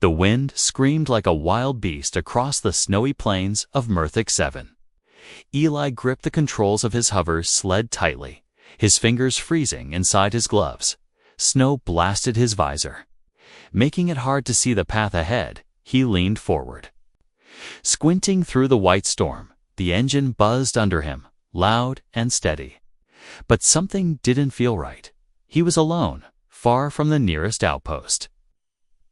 The wind screamed like a wild beast across the snowy plains of Murthic 7. Eli gripped the controls of his hover sled tightly, his fingers freezing inside his gloves. Snow blasted his visor. Making it hard to see the path ahead, he leaned forward. Squinting through the white storm, the engine buzzed under him, loud and steady. But something didn't feel right. He was alone, far from the nearest outpost.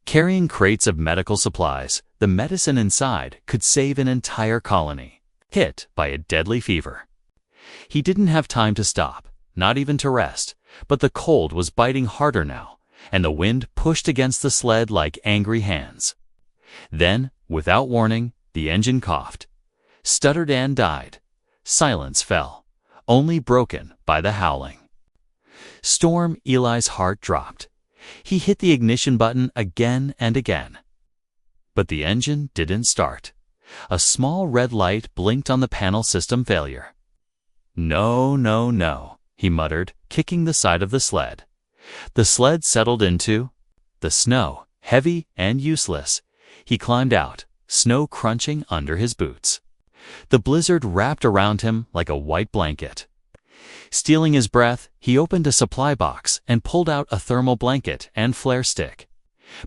Carrying crates of medical supplies, the medicine inside could save an entire colony, hit by a deadly fever. He didn't have time to stop, not even to rest, but the cold was biting harder now, and the wind pushed against the sled like angry hands. Then, without warning, the engine coughed, stuttered and died. Silence fell, only broken by the howling. Storm Eli's heart dropped. He hit the ignition button again and again. But the engine didn't start. A small red light blinked on the panel system failure. No, no, no, he muttered, kicking the side of the sled. The sled settled into the snow, heavy and useless. He climbed out, snow crunching under his boots. The blizzard wrapped around him like a white blanket. Stealing his breath, he opened a supply box and pulled out a thermal blanket and flare stick.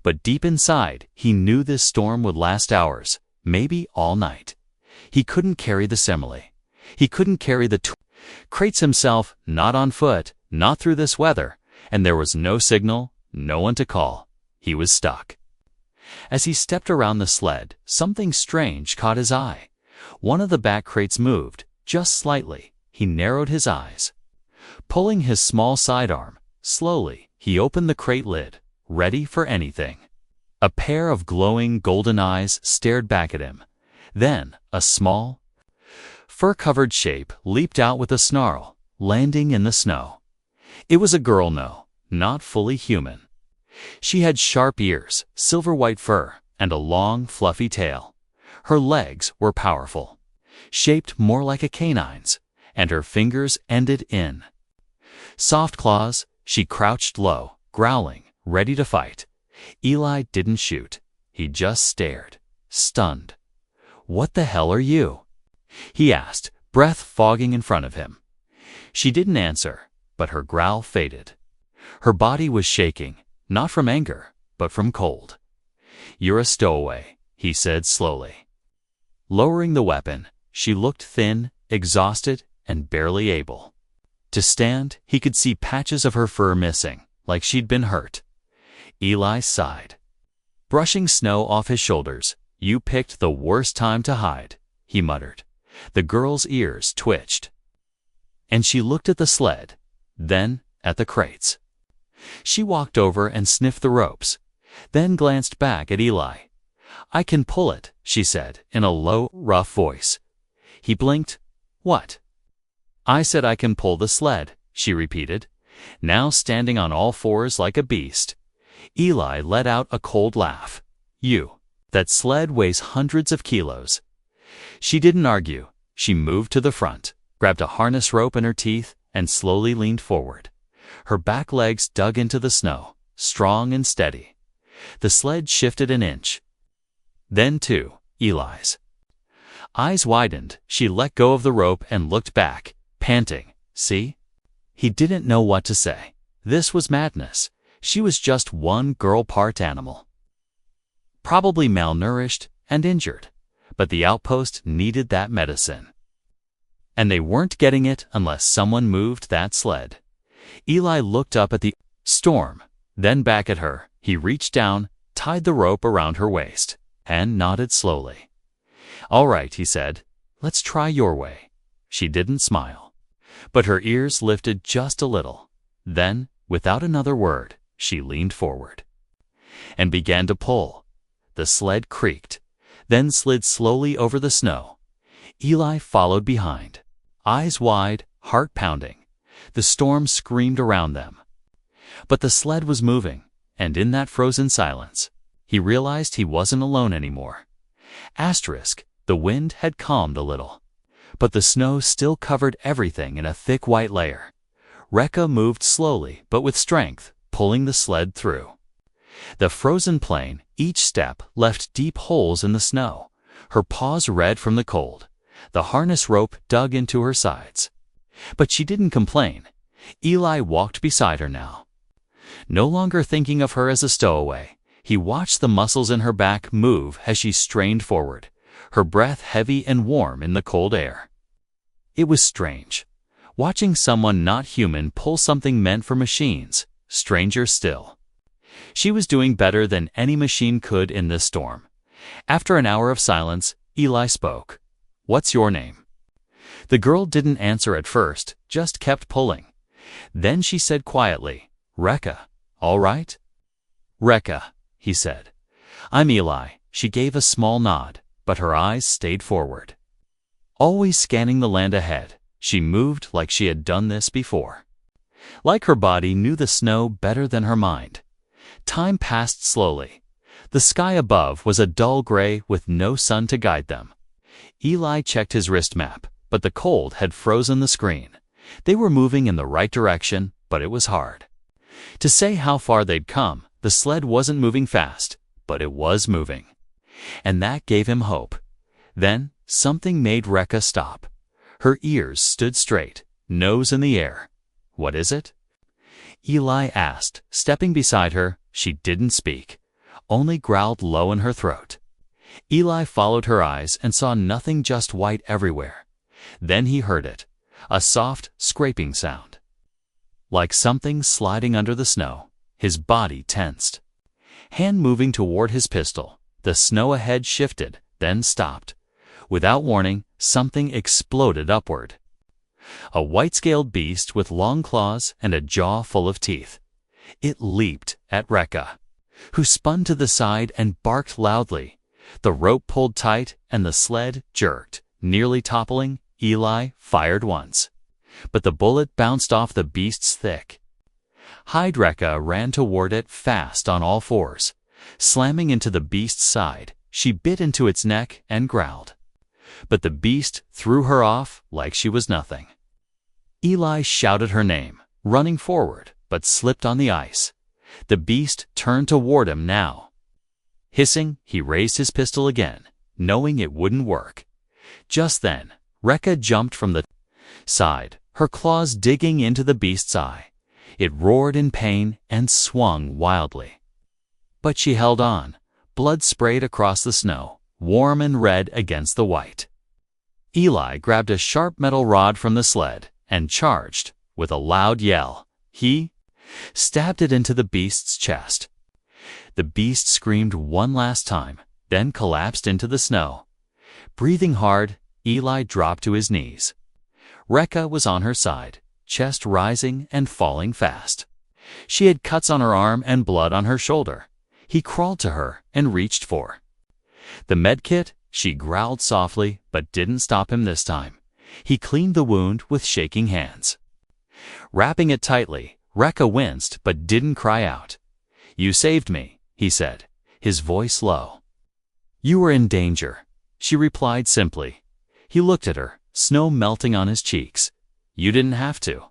But deep inside, he knew this storm would last hours, maybe all night. He couldn't carry the simile. He couldn't carry the crates himself, not on foot, not through this weather, and there was no signal, no one to call. He was stuck. As he stepped around the sled, something strange caught his eye. One of the back crates moved, just slightly. He narrowed his eyes. Pulling his small sidearm, slowly, he opened the crate lid, ready for anything. A pair of glowing golden eyes stared back at him. Then, a small, fur-covered shape leaped out with a snarl, landing in the snow. It was a girl, no, not fully human. She had sharp ears, silver-white fur, and a long, fluffy tail. Her legs were powerful, shaped more like a canine's, and her fingers ended in soft claws. She crouched low, growling, ready to fight. Eli didn't shoot. He just stared, stunned. "What the hell are you?" he asked, breath fogging in front of him. She didn't answer, but her growl faded. Her body was shaking, not from anger, but from cold. "You're a stowaway," he said slowly. Lowering the weapon, she looked thin, exhausted, and barely able to stand. He could see patches of her fur missing, like she'd been hurt. Eli sighed. Brushing snow off his shoulders, "You picked the worst time to hide," he muttered. The girl's ears twitched, and she looked at the sled, then at the crates. She walked over and sniffed the ropes, then glanced back at Eli. "I can pull it," she said in a low, rough voice. He blinked. "What?" "I said I can pull the sled," she repeated, now standing on all fours like a beast. Eli let out a cold laugh. That sled weighs hundreds of kilos." She didn't argue. She moved to the front, grabbed a harness rope in her teeth, and slowly leaned forward. Her back legs dug into the snow, strong and steady. The sled shifted an inch. Then two, Eli's eyes widened. She let go of the rope and looked back, panting. "See?" He didn't know what to say. This was madness. She was just one girl part animal, probably malnourished and injured, but the outpost needed that medicine. And they weren't getting it unless someone moved that sled. Eli looked up at the storm, then back at her. He reached down, tied the rope around her waist, and nodded slowly. "All right," he said. "Let's try your way." She didn't smile, but her ears lifted just a little. Then, without another word, she leaned forward and began to pull. The sled creaked, then slid slowly over the snow. Eli followed behind, eyes wide, heart pounding. The storm screamed around them. But the sled was moving, and in that frozen silence, he realized he wasn't alone anymore. The wind had calmed a little, but the snow still covered everything in a thick white layer. Rekka moved slowly but with strength, pulling the sled through. The frozen plane, each step left deep holes in the snow, her paws red from the cold. The harness rope dug into her sides. But she didn't complain. Eli walked beside her now. No longer thinking of her as a stowaway, he watched the muscles in her back move as she strained forward, her breath heavy and warm in the cold air. It was strange, watching someone not human pull something meant for machines, stranger still. She was doing better than any machine could in this storm. After an hour of silence, Eli spoke. "What's your name?" The girl didn't answer at first, just kept pulling. Then she said quietly, "Rekka, all right?" "Rekka," he said. "I'm Eli." She gave a small nod, but her eyes stayed forward. Always scanning the land ahead, she moved like she had done this before. Like her body knew the snow better than her mind. Time passed slowly. The sky above was a dull gray with no sun to guide them. Eli checked his wrist map, but the cold had frozen the screen. They were moving in the right direction, but it was hard to say how far they'd come. The sled wasn't moving fast, but it was moving. And that gave him hope. Then something made Rekka stop. Her ears stood straight, nose in the air. "What is it?" Eli asked, stepping beside her. She didn't speak, only growled low in her throat. Eli followed her eyes and saw nothing, just white everywhere. Then he heard it, a soft, scraping sound. Like something sliding under the snow, his body tensed. Hand moving toward his pistol, the snow ahead shifted, then stopped. Without warning, something exploded upward. A white-scaled beast with long claws and a jaw full of teeth. It leaped at Rekka, who spun to the side and barked loudly. The rope pulled tight and the sled jerked, nearly toppling. Eli fired once, but the bullet bounced off the beast's thick hide. Rekka ran toward it fast on all fours. Slamming into the beast's side, she bit into its neck and growled. But the beast threw her off like she was nothing. Eli shouted her name, running forward, but slipped on the ice. The beast turned toward him now. Hissing, he raised his pistol again, knowing it wouldn't work. Just then, Rekka jumped from the side, her claws digging into the beast's eye. It roared in pain and swung wildly. But she held on. Blood sprayed across the snow, warm and red against the white. Eli grabbed a sharp metal rod from the sled and charged. With a loud yell, he stabbed it into the beast's chest. The beast screamed one last time, then collapsed into the snow. Breathing hard, Eli dropped to his knees. Rekka was on her side, chest rising and falling fast. She had cuts on her arm and blood on her shoulder. He crawled to her and reached for the medkit. She growled softly, but didn't stop him this time. He cleaned the wound with shaking hands. Wrapping it tightly, Rekka winced but didn't cry out. "You saved me," he said, his voice low. "You were in danger," she replied simply. He looked at her, snow melting on his cheeks. "You didn't have to."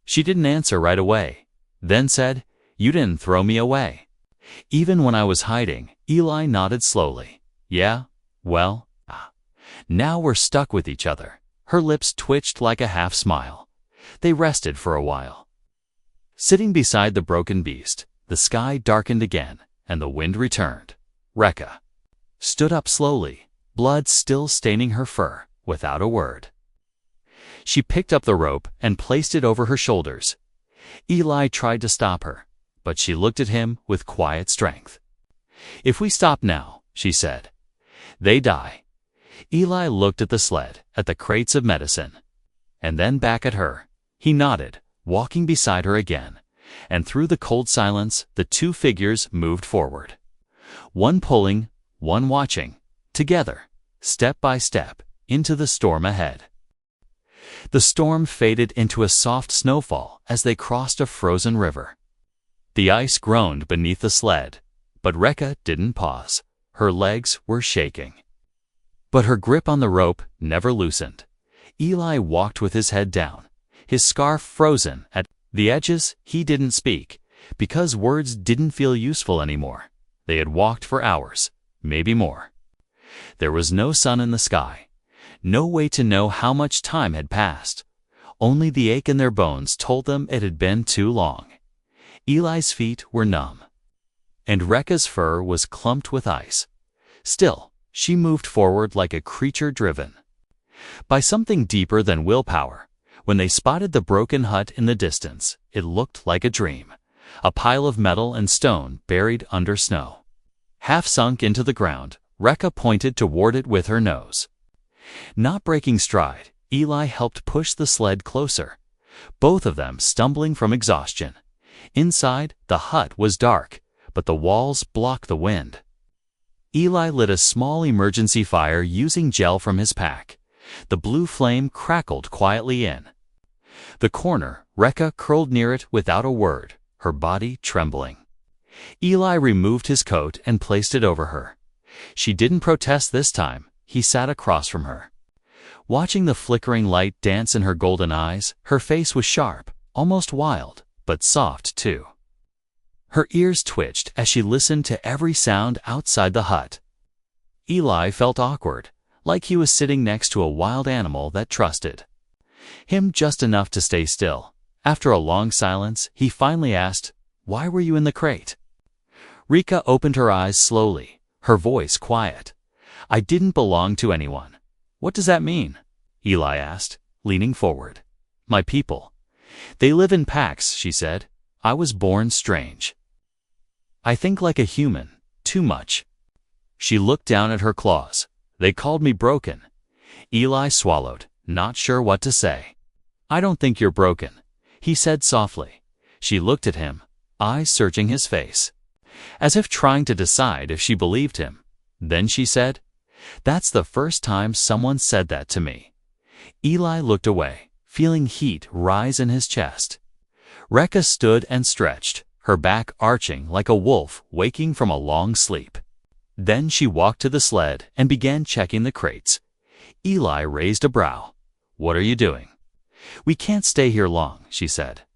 She didn't answer right away, then said, "You didn't throw me away." "Even when I was hiding," Eli nodded slowly. "Yeah, well, now we're stuck with each other." Her lips twitched like a half smile. They rested for a while. Sitting beside the broken beast, the sky darkened again, and the wind returned. Rekka stood up slowly, blood still staining her fur, without a word. She picked up the rope and placed it over her shoulders. Eli tried to stop her, but she looked at him with quiet strength. "If we stop now," she said, "they die." Eli looked at the sled, at the crates of medicine, and then back at her. He nodded, walking beside her again, and through the cold silence, the two figures moved forward. One pulling, one watching, together, step by step, into the storm ahead. The storm faded into a soft snowfall as they crossed a frozen river. The ice groaned beneath the sled, but Rekka didn't pause. Her legs were shaking. But her grip on the rope never loosened. Eli walked with his head down, his scarf frozen at the edges. He didn't speak, because words didn't feel useful anymore. They had walked for hours, maybe more. There was no sun in the sky, no way to know how much time had passed. Only the ache in their bones told them it had been too long. Eli's feet were numb, and Rekka's fur was clumped with ice. Still, she moved forward like a creature driven by something deeper than willpower. When they spotted the broken hut in the distance, it looked like a dream, a pile of metal and stone buried under snow. Half sunk into the ground, Rekka pointed toward it with her nose. Not breaking stride, Eli helped push the sled closer, both of them stumbling from exhaustion. Inside, the hut was dark, but the walls blocked the wind. Eli lit a small emergency fire using gel from his pack. The blue flame crackled quietly in the corner. Rekka curled near it without a word, her body trembling. Eli removed his coat and placed it over her. She didn't protest this time. He sat across from her, watching the flickering light dance in her golden eyes. Her face was sharp, almost wild, but soft too. Her ears twitched as she listened to every sound outside the hut. Eli felt awkward, like he was sitting next to a wild animal that trusted him just enough to stay still. After a long silence, he finally asked, "Why were you in the crate?" Rika opened her eyes slowly, her voice quiet. "I didn't belong to anyone." "What does that mean?" Eli asked, leaning forward. "My people. They live in packs," she said. "I was born strange. I think like a human, too much." She looked down at her claws. "They called me broken." Eli swallowed, not sure what to say. "I don't think you're broken," he said softly. She looked at him, eyes searching his face, as if trying to decide if she believed him. Then she said, "That's the first time someone said that to me." Eli looked away, feeling heat rise in his chest. Rekka stood and stretched, her back arching like a wolf waking from a long sleep. Then she walked to the sled and began checking the crates. Eli raised a brow. "What are you doing?" "We can't stay here long," she said.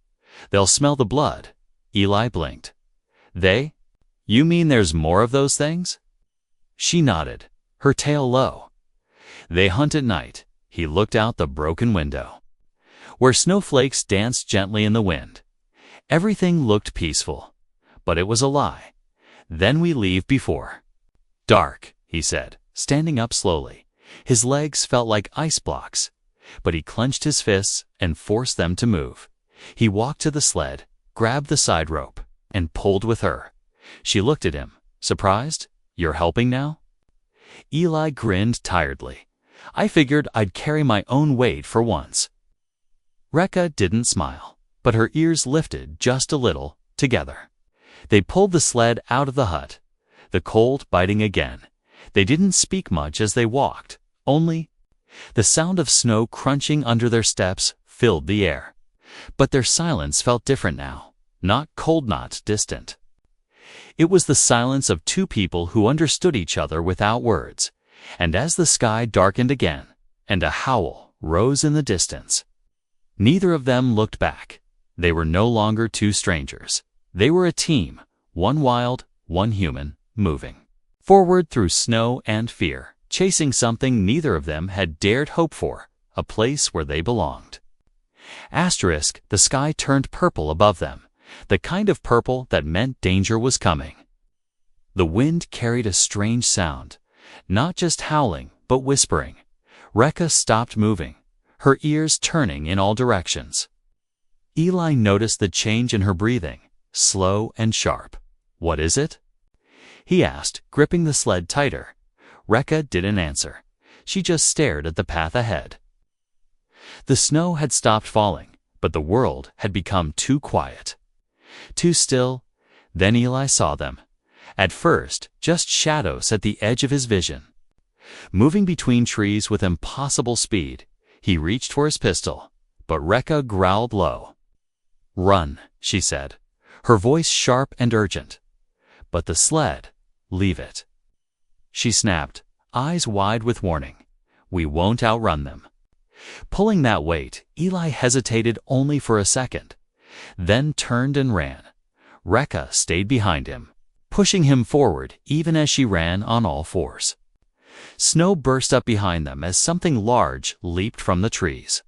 "They'll smell the blood." Eli blinked. "They? You mean there's more of those things?" She nodded, her tail low. "They hunt at night." He looked out the broken window, where snowflakes danced gently in the wind. Everything looked peaceful, but it was a lie. "Then we leave before dark," he said, standing up slowly. His legs felt like ice blocks, but he clenched his fists and forced them to move. He walked to the sled, grabbed the side rope, and pulled with her. She looked at him, surprised. "You're helping now?" Eli grinned tiredly. "I figured I'd carry my own weight for once." Rekka didn't smile, but her ears lifted just a little, together. They pulled the sled out of the hut, the cold biting again. They didn't speak much as they walked, only the sound of snow crunching under their steps filled the air. But their silence felt different now, not cold, not distant. It was the silence of two people who understood each other without words. And as the sky darkened again, and a howl rose in the distance, neither of them looked back. They were no longer two strangers. They were a team, one wild, one human, moving forward through snow and fear, chasing something neither of them had dared hope for, a place where they belonged. Asterisk, the sky turned purple above them, the kind of purple that meant danger was coming. The wind carried a strange sound, not just howling, but whispering. Rekka stopped moving, her ears turning in all directions. Eli noticed the change in her breathing, slow and sharp. "What is it?" he asked, gripping the sled tighter. Rekka didn't answer. She just stared at the path ahead. The snow had stopped falling, but the world had become too quiet, too still. Then Eli saw them. At first, just shadows at the edge of his vision. Moving between trees with impossible speed, he reached for his pistol, but Rekka growled low. "Run," she said, her voice sharp and urgent. "But the sled, leave it." She snapped, eyes wide with warning. "We won't outrun them." Pulling that weight, Eli hesitated only for a second, then turned and ran. Rekka stayed behind him, pushing him forward even as she ran on all fours. Snow burst up behind them as something large leaped from the trees.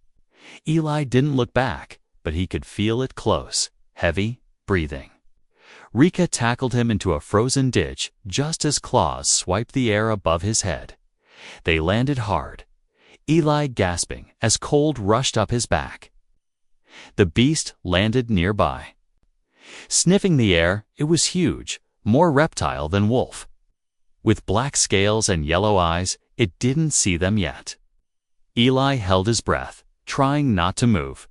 Eli didn't look back, but he could feel it close, heavy, breathing. Rika tackled him into a frozen ditch just as claws swiped the air above his head. They landed hard, Eli gasping as cold rushed up his back. The beast landed nearby. Sniffing the air, it was huge, more reptile than wolf. With black scales and yellow eyes, it didn't see them yet. Eli held his breath, trying not to move.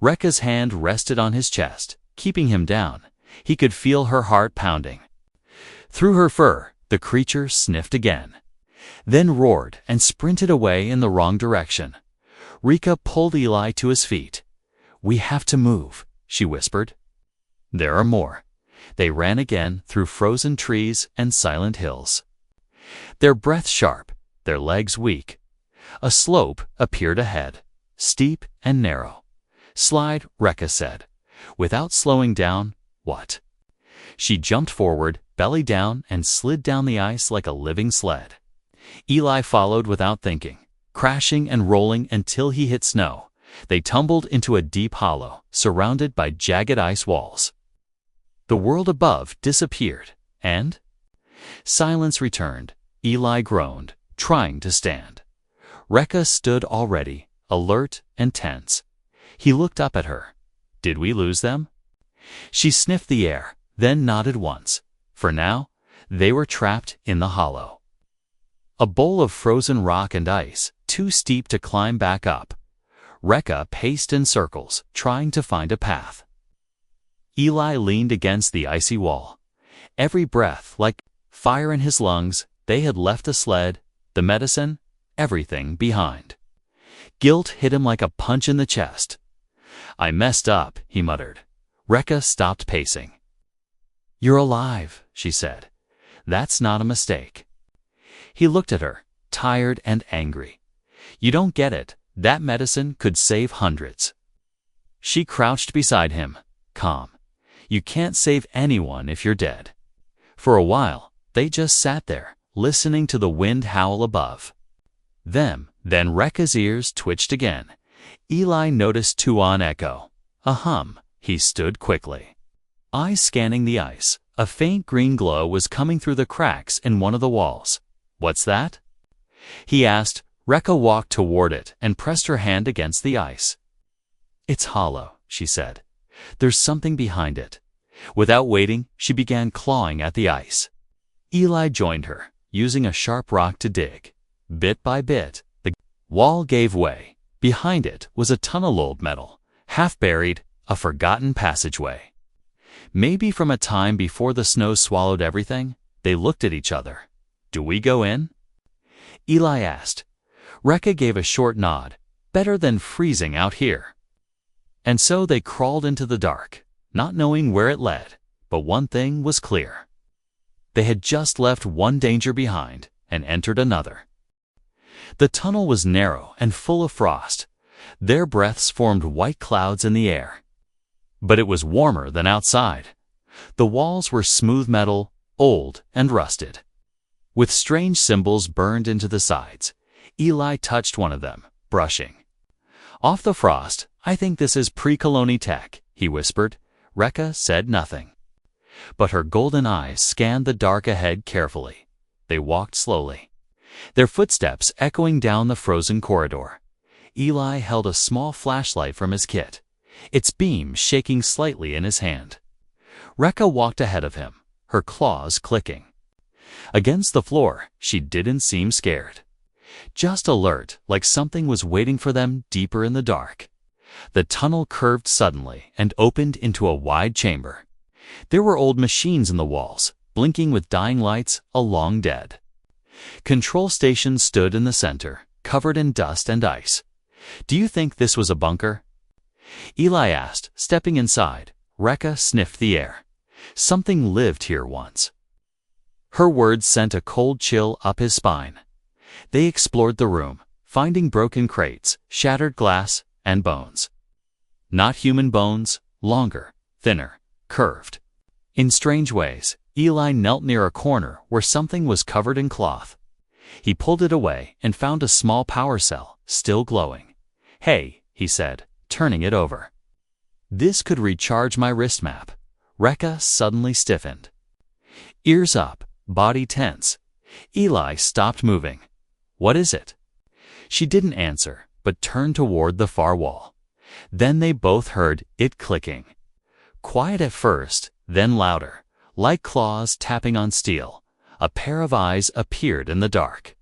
Rekka's hand rested on his chest, keeping him down. He could feel her heart pounding. Through her fur, the creature sniffed again, then roared and sprinted away in the wrong direction. Rika pulled Eli to his feet. "We have to move," she whispered. "There are more." They ran again through frozen trees and silent hills. Their breath sharp, their legs weak. A slope appeared ahead, steep and narrow. "Slide," Rekka said. Without slowing down, what? She jumped forward, belly down, and slid down the ice like a living sled. Eli followed without thinking, crashing and rolling until he hit snow. They tumbled into a deep hollow, surrounded by jagged ice walls. The world above disappeared, and silence returned. Eli groaned, trying to stand. Rekka stood already, alert and tense. He looked up at her. "Did we lose them?" She sniffed the air, then nodded once. For now, they were trapped in the hollow. A bowl of frozen rock and ice, too steep to climb back up. Rekka paced in circles, trying to find a path. Eli leaned against the icy wall. Every breath like fire in his lungs. They had left the sled, the medicine, everything behind. Guilt hit him like a punch in the chest. "I messed up," he muttered. Rekka stopped pacing. "You're alive," she said. "That's not a mistake." He looked at her, tired and angry. "You don't get it. That medicine could save hundreds." She crouched beside him, calm. "You can't save anyone if you're dead." For a while, they just sat there, listening to the wind howl above. Then Rekka's ears twitched again. Eli noticed Tuan echo. A hum. He stood quickly, eyes scanning the ice. A faint green glow was coming through the cracks in one of the walls. "What's that?" he asked. Rekka walked toward it and pressed her hand against the ice. "It's hollow," she said. "There's something behind it." Without waiting, she began clawing at the ice. Eli joined her, using a sharp rock to dig. Bit by bit, the wall gave way. Behind it was a tunnel of metal, half buried, a forgotten passageway. Maybe from a time before the snow swallowed everything. They looked at each other. "Do we go in?" Eli asked. Rekka gave a short nod. "Better than freezing out here." And so they crawled into the dark, not knowing where it led. But one thing was clear. They had just left one danger behind and entered another. The tunnel was narrow and full of frost. Their breaths formed white clouds in the air. But it was warmer than outside. The walls were smooth metal, old and rusted, with strange symbols burned into the sides. Eli touched one of them, brushing off the frost. "I think this is pre-colony tech," he whispered. Rekka said nothing, but her golden eyes scanned the dark ahead carefully. They walked slowly, their footsteps echoing down the frozen corridor. Eli held a small flashlight from his kit, its beam shaking slightly in his hand. Rekka walked ahead of him, her claws clicking. Against the floor, she didn't seem scared, just alert, like something was waiting for them deeper in the dark. The tunnel curved suddenly and opened into a wide chamber. There were old machines in the walls, blinking with dying lights, long dead. Control stations stood in the center, covered in dust and ice. "Do you think this was a bunker?" Eli asked, stepping inside. Rekka sniffed the air. "Something lived here once." Her words sent a cold chill up his spine. They explored the room, finding broken crates, shattered glass, and bones. Not human bones, longer, thinner, curved. In strange ways, Eli knelt near a corner where something was covered in cloth. He pulled it away and found a small power cell, still glowing. "Hey," he said, turning it over. "This could recharge my wrist map." Rekka suddenly stiffened. Ears up, body tense. Eli stopped moving. "What is it?" She didn't answer, but turned toward the far wall. Then they both heard it clicking. Quiet at first, then louder, like claws tapping on steel. A pair of eyes appeared in the dark,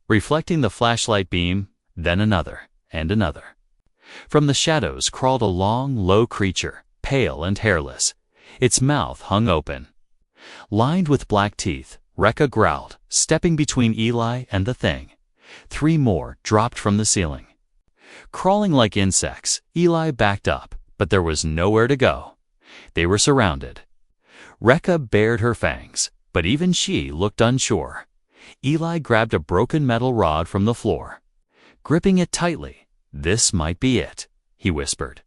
reflecting the flashlight beam, then another, and another. From the shadows crawled a long, low creature, pale and hairless. Its mouth hung open. Lined with black teeth, Rekka growled, stepping between Eli and the thing. 3 more dropped from the ceiling. Crawling like insects, Eli backed up, but there was nowhere to go. They were surrounded. Rekka bared her fangs, but even she looked unsure. Eli grabbed a broken metal rod from the floor. Gripping it tightly, "This might be it," he whispered.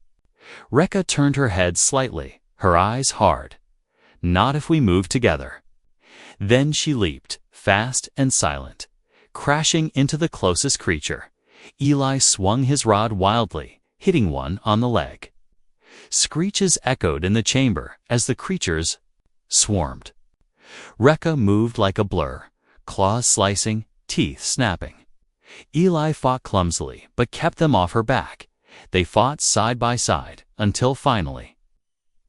Rekka turned her head slightly, her eyes hard. "Not if we move together." Then she leaped, fast and silent, crashing into the closest creature. Eli swung his rod wildly, hitting one on the leg. Screeches echoed in the chamber as the creatures swarmed. Rekka moved like a blur, claws slicing, teeth snapping. Eli fought clumsily, but kept them off her back. They fought side by side, until finally,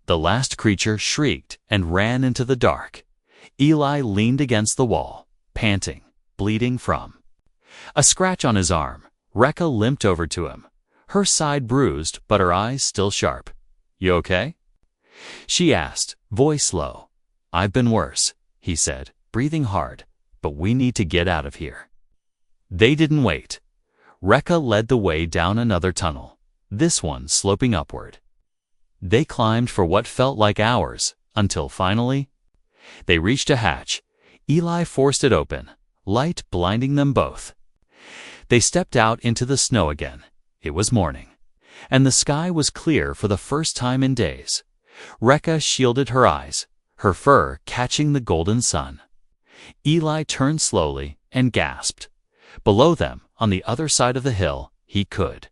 the last creature shrieked and ran into the dark. Eli leaned against the wall, panting, bleeding from a scratch on his arm. Rekka limped over to him, her side bruised but her eyes still sharp. "You okay?" she asked, voice low. "I've been worse," he said, breathing hard, "but we need to get out of here." They didn't wait. Rekka led the way down another tunnel, this one sloping upward. They climbed for what felt like hours, until finally, they reached a hatch. Eli forced it open, light blinding them both. They stepped out into the snow again. It was morning, and the sky was clear for the first time in days. Rekka shielded her eyes, her fur catching the golden sun. Eli turned slowly and gasped. Below them, on the other side of the hill, he could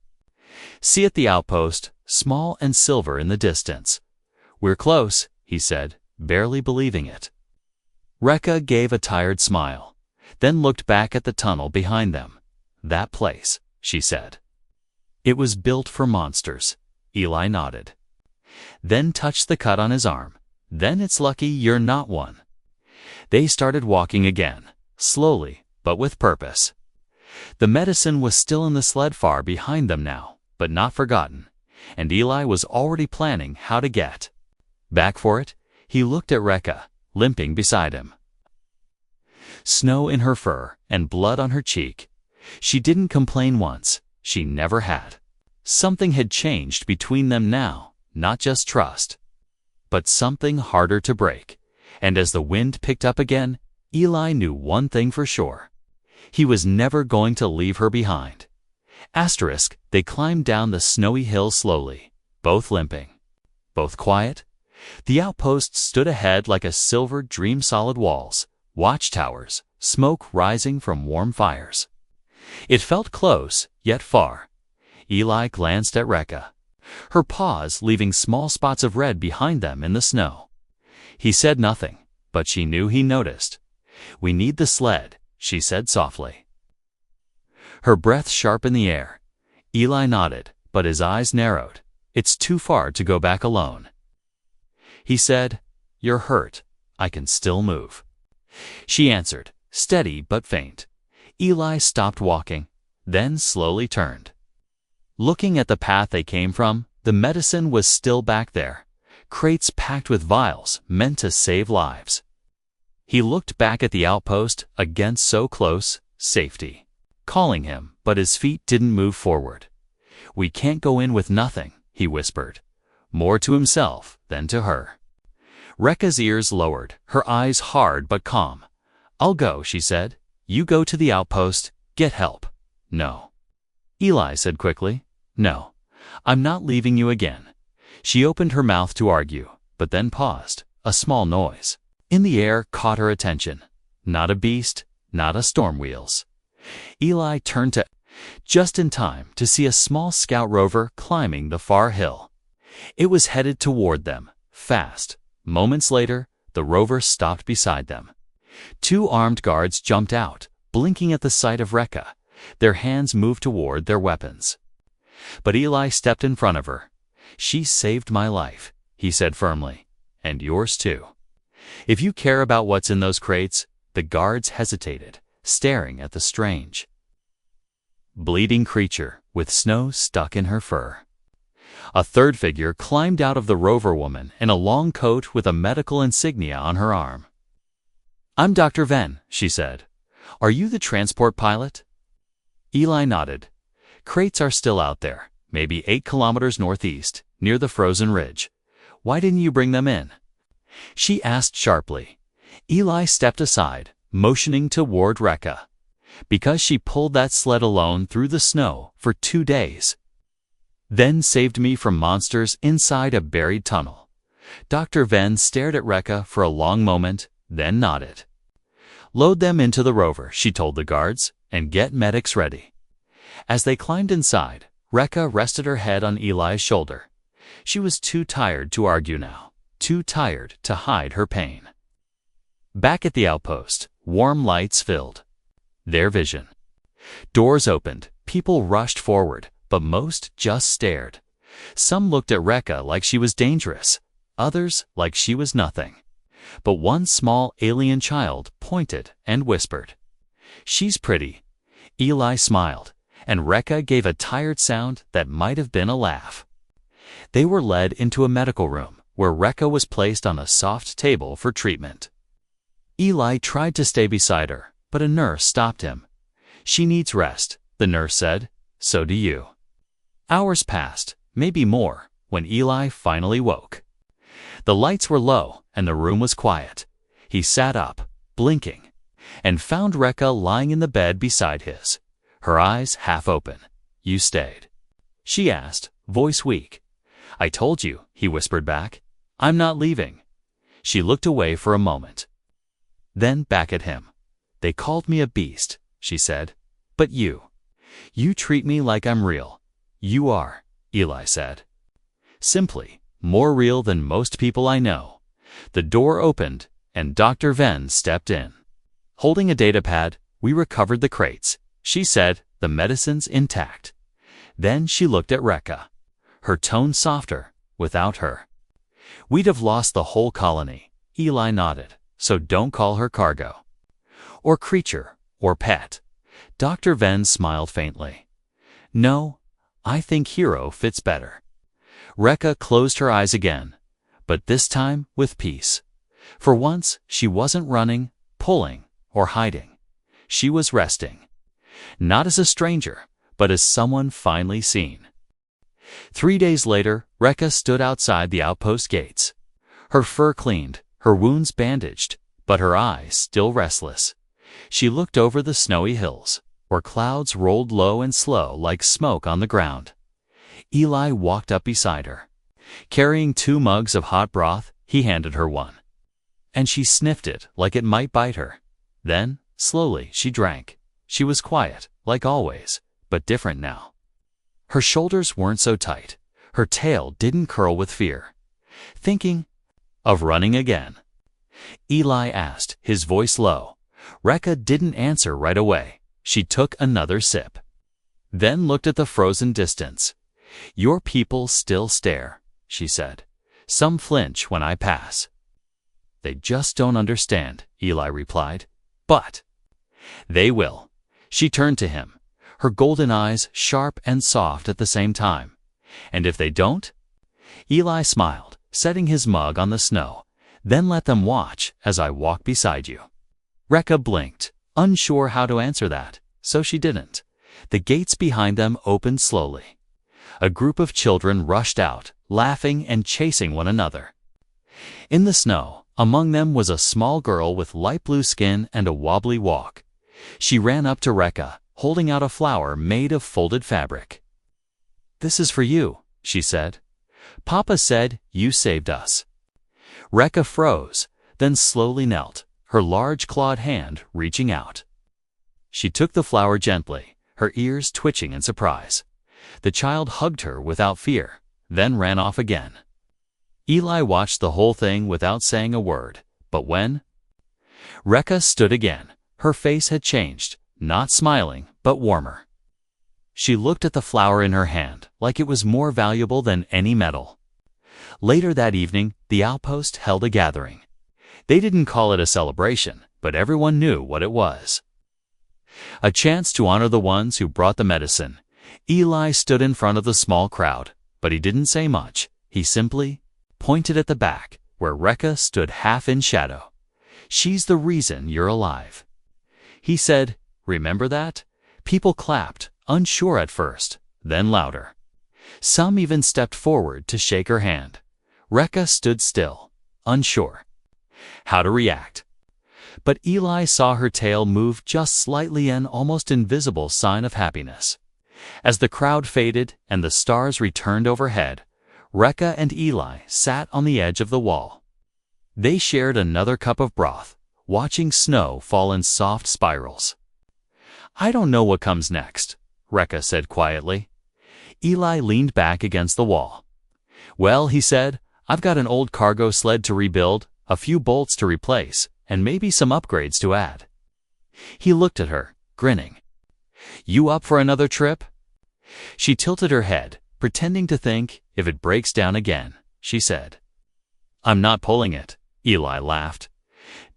see at the outpost, small and silver in the distance. "We're close," he said, barely believing it. Rekka gave a tired smile, then looked back at the tunnel behind them. "That place," she said. "It was built for monsters." Eli nodded, then touched the cut on his arm. "Then it's lucky you're not one." They started walking again, slowly, but with purpose. The medicine was still in the sled far behind them now, but not forgotten, and Eli was already planning how to get back for it. He looked at Rekka, limping beside him. Snow in her fur and blood on her cheek. She didn't complain once. She never had. Something had changed between them now, not just trust, but something harder to break. And as the wind picked up again, Eli knew one thing for sure. He was never going to leave her behind. They climbed down the snowy hill slowly, both limping, both quiet. The outpost stood ahead like a silver dream, solid walls, watchtowers, smoke rising from warm fires. It felt close, yet far. Eli glanced at Rekka, her paws leaving small spots of red behind them in the snow. He said nothing, but she knew he noticed. "We need the sled," she said softly, her breath sharp in the air. Eli nodded, but his eyes narrowed. "It's too far to go back alone." He said, "You're hurt. I can still move." She answered, steady but faint. Eli stopped walking, then slowly turned. Looking at the path they came from, the medicine was still back there, crates packed with vials meant to save lives. He looked back at the outpost, again so close, safety calling him, but his feet didn't move forward. "We can't go in with nothing," he whispered, more to himself than to her. Rekka's ears lowered, her eyes hard but calm. "I'll go," she said. "You go to the outpost, get help." "No." Eli said quickly. "No, I'm not leaving you again." She opened her mouth to argue, but then paused, a small noise in the air caught her attention. Not a beast, not a storm wheels. Eli turned just in time to see a small scout rover climbing the far hill. It was headed toward them, fast. Moments later, the rover stopped beside them. 2 armed guards jumped out, blinking at the sight of Rekka. Their hands moved toward their weapons. But Eli stepped in front of her. "She saved my life," he said firmly, "and yours too. If you care about what's in those crates." The guards hesitated, staring at the strange, bleeding creature with snow stuck in her fur. A third figure climbed out of the rover woman in a long coat with a medical insignia on her arm. "I'm Dr. Venn," she said. "Are you the transport pilot?" Eli nodded. "Crates are still out there, maybe 8 kilometers northeast, near the frozen ridge. Why didn't you bring them in?" she asked sharply. Eli stepped aside, motioning toward Rekka. "Because she pulled that sled alone through the snow for 2 days. Then saved me from monsters inside a buried tunnel." Dr. Venn stared at Rekka for a long moment, then nodded. "Load them into the rover," she told the guards, "and get medics ready." As they climbed inside, Rekka rested her head on Eli's shoulder. She was too tired to argue now, too tired to hide her pain. Back at the outpost, warm lights filled their vision. Doors opened, people rushed forward, but most just stared. Some looked at Rekka like she was dangerous, others like she was nothing. But one small alien child pointed and whispered, "She's pretty." Eli smiled, and Rekka gave a tired sound that might have been a laugh. They were led into a medical room, where Rekka was placed on a soft table for treatment. Eli tried to stay beside her, but a nurse stopped him. "She needs rest," the nurse said. "So do you." Hours passed, maybe more, when Eli finally woke. The lights were low, and the room was quiet. He sat up, blinking, and found Rekka lying in the bed beside his, her eyes half open. "You stayed?" she asked, voice weak. "I told you," he whispered back. "I'm not leaving." She looked away for a moment, then back at him. "They called me a beast," she said. "But you treat me like I'm real." "You are," Eli said. "Simply, more real than most people I know." The door opened, and Dr. Venn stepped in. Holding a datapad, "We recovered the crates," she said, "the medicines intact." Then she looked at Rekka, her tone softer, without her. "We'd have lost the whole colony," Eli nodded, "so don't call her cargo. Or creature, or pet." Dr. Venn smiled faintly. "No, I think hero fits better." Rekka closed her eyes again, but this time with peace. For once, she wasn't running, pulling, or hiding. She was resting. Not as a stranger, but as someone finally seen. 3 days later, Rekka stood outside the outpost gates. Her fur cleaned, her wounds bandaged, but her eyes still restless. She looked over the snowy hills, where clouds rolled low and slow like smoke on the ground. Eli walked up beside her. Carrying 2 mugs of hot broth, he handed her one. And she sniffed it like it might bite her. Then, slowly, she drank. She was quiet, like always, but different now. Her shoulders weren't so tight. Her tail didn't curl with fear. "Thinking of running again?" Eli asked, his voice low. Rekka didn't answer right away. She took another sip, then looked at the frozen distance. "Your people still stare," she said. "Some flinch when I pass." "They just don't understand," Eli replied. "But they will." She turned to him, her golden eyes sharp and soft at the same time. "And if they don't?" Eli smiled, setting his mug on the snow. "Then let them watch as I walk beside you." Rekka blinked, unsure how to answer that, so she didn't. The gates behind them opened slowly. A group of children rushed out, laughing and chasing one another. In the snow, among them was a small girl with light blue skin and a wobbly walk. She ran up to Rekka, holding out a flower made of folded fabric. "This is for you," she said. "Papa said you saved us." Rekka froze, then slowly knelt, her large clawed hand reaching out. She took the flower gently, her ears twitching in surprise. The child hugged her without fear, then ran off again. Eli watched the whole thing without saying a word, but when Rekka stood again, her face had changed, not smiling, but warmer. She looked at the flower in her hand like it was more valuable than any metal. Later that evening, the outpost held a gathering. They didn't call it a celebration, but everyone knew what it was. A chance to honor the ones who brought the medicine. Eli stood in front of the small crowd, but he didn't say much. He simply pointed at the back, where Rekka stood half in shadow. "She's the reason you're alive." He said, "Remember that?" People clapped, unsure at first, then louder. Some even stepped forward to shake her hand. Rekka stood still, unsure how to react. But Eli saw her tail move just slightly, an almost invisible sign of happiness. As the crowd faded and the stars returned overhead, Rekka and Eli sat on the edge of the wall. They shared another cup of broth, watching snow fall in soft spirals. "I don't know what comes next," Rekka said quietly. Eli leaned back against the wall. "Well," he said, "I've got an old cargo sled to rebuild, a few bolts to replace, and maybe some upgrades to add." He looked at her, grinning. "You up for another trip?" She tilted her head, pretending to think. "If it breaks down again," she said. "I'm not pulling it," Eli laughed.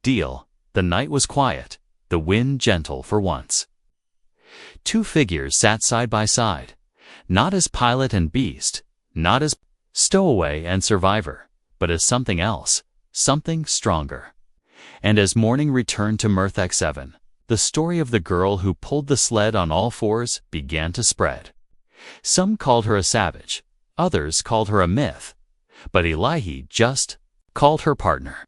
"Deal." The night was quiet, the wind gentle for once. Two figures sat side by side, not as pilot and beast, not as stowaway and survivor, but as something else, something stronger. And as morning returned to Murthek 7, the story of the girl who pulled the sled on all fours began to spread. Some called her a savage, others called her a myth, but Eli just called her partner.